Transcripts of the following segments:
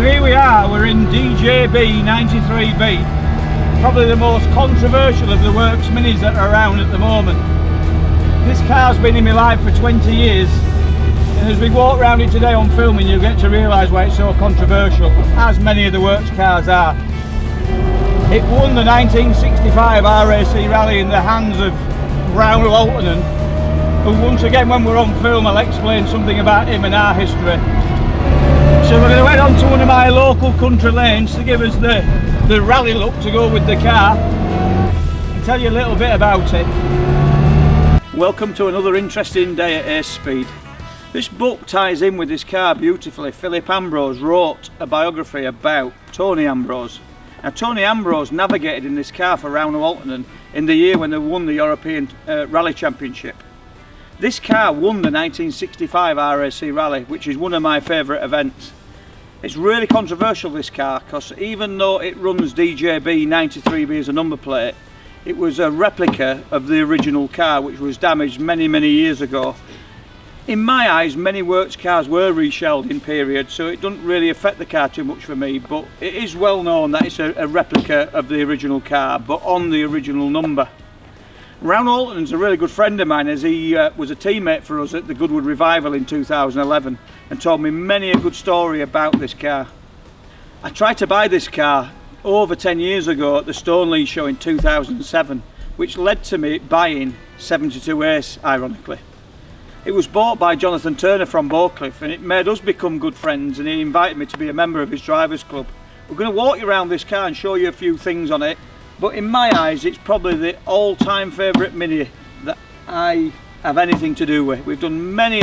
So here we are, we're in DJB93B, probably the most controversial of the works minis that are around at the moment. This car's been in my life for 20 years, and as we walk around it today on filming, you'll get to realise why it's so controversial, as many of the works cars are. It won the 1965 RAC Rally in the hands of Brown Waltonen, who once again, when we're on film, I'll explain something about him and our history. So we're going to head on to one of my local country lanes to give us the rally look to go with the car and tell you a little bit about it. Welcome to another interesting day at Acespeed. This book ties in with this car beautifully. Philip Ambrose wrote a biography about Tony Ambrose. Now Tony Ambrose navigated in this car for Brown Waltonen in the year when they won the European Rally Championship. This car won the 1965 RAC Rally, which is one of my favourite events. It's really controversial, this car, because even though it runs DJB93B as a number plate, it was a replica of the original car, which was damaged many years ago. In my eyes, many works cars were reshelled in period, so it doesn't really affect the car too much for me, but it is well known that it's a replica of the original car, but on the original number. Brown Waltonen's a really good friend of mine, as he was a teammate for us at the Goodwood Revival in 2011 and told me many a good story about this car. I tried to buy this car over 10 years ago at the Stoneleigh show in 2007, which led to me buying 72 Ace, ironically. It was bought by Jonathan Turner from Beaucliffe, and it made us become good friends, and he invited me to be a member of his drivers club. We're going to walk you around this car and show you a few things on it. But in my eyes, it's probably the all-time favourite Mini that I have anything to do with. We've done many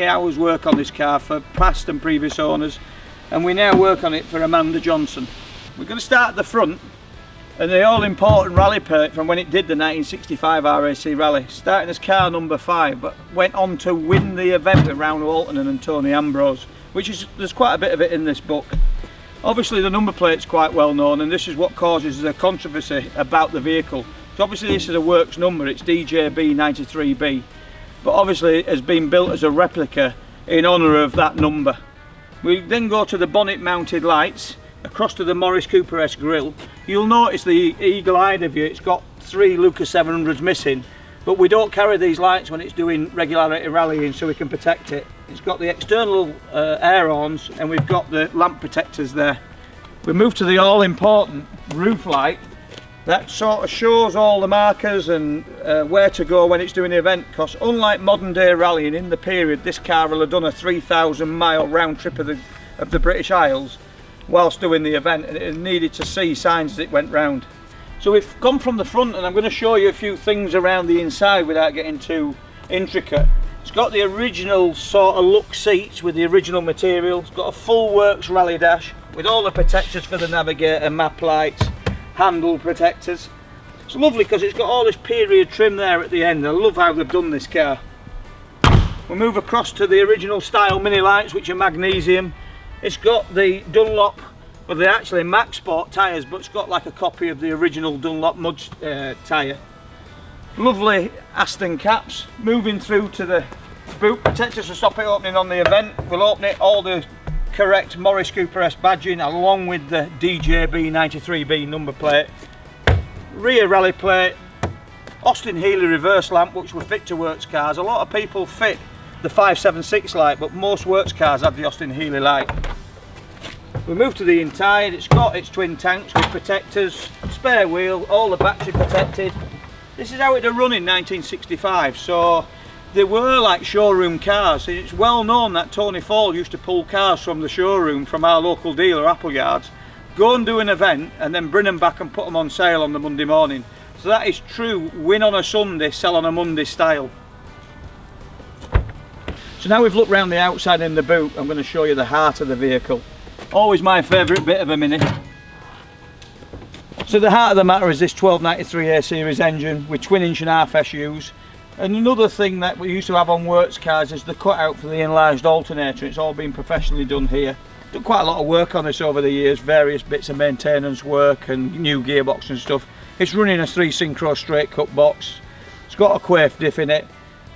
hours work on this car for past and previous owners, and we now work on it for Amanda Johnson. We're going to start at the front, and the all-important rally plate from when it did the 1965 RAC Rally, starting as car number 5, but went on to win the event with Brown Waltonen and Tony Ambrose, there's quite a bit of it in this book. Obviously the number plate's quite well known, and this is what causes the controversy about the vehicle. So obviously this is a works number, it's DJB93B, but obviously it has been built as a replica in honour of that number. We then go to the bonnet mounted lights, across to the Mini Cooper S grille. You'll notice the eagle-eyed of you, it's got 3 Lucas 700s missing, but we don't carry these lights when it's doing regularity rallying, so we can protect it. It's got the external air horns, and we've got the lamp protectors there. We move to the all-important roof light. That sort of shows all the markers and where to go when it's doing the event, because unlike modern day rallying, in the period this car will have done a 3,000 mile round trip of the British Isles whilst doing the event, and it needed to see signs as it went round. So we've gone from the front, and I'm going to show you a few things around the inside without getting too intricate. It's got the original sort of look seats with the original material. It's got a full works rally dash with all the protectors for the navigator, map lights, handle protectors. It's lovely because it's got all this period trim there at the end. I love how they've done this car. We'll move across to the original style mini lights, which are magnesium. It's got the Dunlop, well they're actually Max Sport tyres, but it's got like a copy of the original Dunlop mud tyre. Lovely Aston caps. Moving through to the boot protectors to stop it opening on the event. We'll open it all the correct Mini Cooper S badging along with the DJB93B number plate. Rear rally plate. Austin Healey reverse lamp, which would fit to works cars. A lot of people fit the 576 light, but most works cars have the Austin Healey light. We move to the inside. It's got its twin tanks with protectors, spare wheel, all the battery protected. This is how it had run in 1965, so they were like showroom cars. It's well known that Tony Fall used to pull cars from the showroom from our local dealer, Appleyards, go and do an event and then bring them back and put them on sale on the Monday morning. So that is true win on a Sunday, sell on a Monday style. So now we've looked round the outside in the boot, I'm going to show you the heart of the vehicle. Always my favourite bit of a Mini. So the heart of the matter is this 1293 A series engine with twin inch and half SUs. And another thing that we used to have on works cars is the cutout for the enlarged alternator. It's all been professionally done here. Done quite a lot of work on this over the years, various bits of maintenance work and new gearbox and stuff. It's running a 3 synchro straight cut box. It's got a quaff diff in it.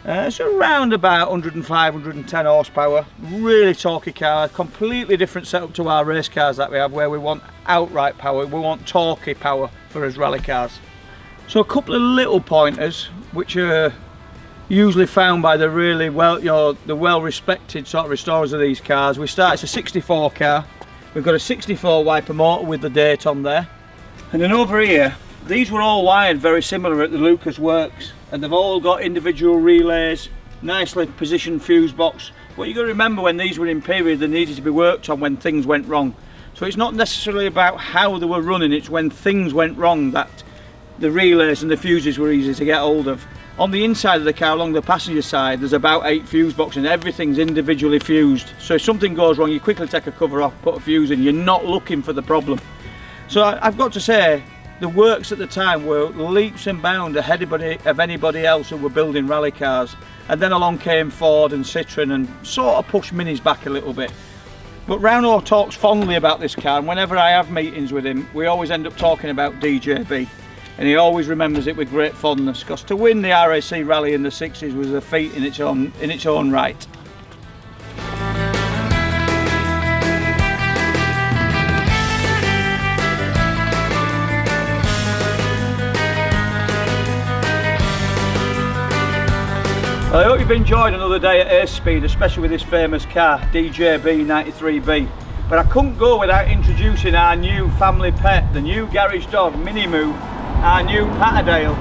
It's around about 105, 110 horsepower, really torquey car, completely different setup to our race cars that we have, where we want outright power, we want torquey power for us rally cars. So a couple of little pointers which are usually found by the really the well-respected sort of restorers of these cars. We start, it's a 64 car, we've got a 64 wiper motor with the date on there, and then over here these were all wired very similar at the Lucas Works, and they've all got individual relays, nicely positioned fuse box. What you got to remember, when these were in period, they needed to be worked on when things went wrong. So it's not necessarily about how they were running, it's when things went wrong that the relays and the fuses were easy to get hold of. On the inside of the car, along the passenger side, there's about 8 fuse boxes and everything's individually fused. So if something goes wrong, you quickly take a cover off, put a fuse in, you're not looking for the problem. So I've got to say, the Works at the time were leaps and bounds ahead of anybody else who were building rally cars. And then along came Ford and Citroën and sort of pushed Minis back a little bit. But Rownall talks fondly about this car, and whenever I have meetings with him, we always end up talking about DJB. And he always remembers it with great fondness, because to win the RAC Rally in the 60s was a feat in its own right. Well, I hope you've enjoyed another day at Acespeed, especially with this famous car, DJB93B. But I couldn't go without introducing our new family pet, the new garage dog, Mini Moo, our new Patterdale,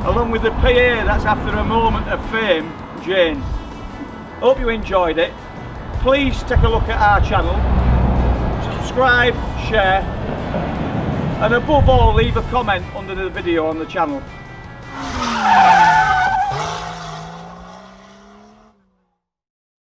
along with the PA that's after a moment of fame, Jane. Hope you enjoyed it. Please take a look at our channel, subscribe, share, and above all, leave a comment under the video on the channel.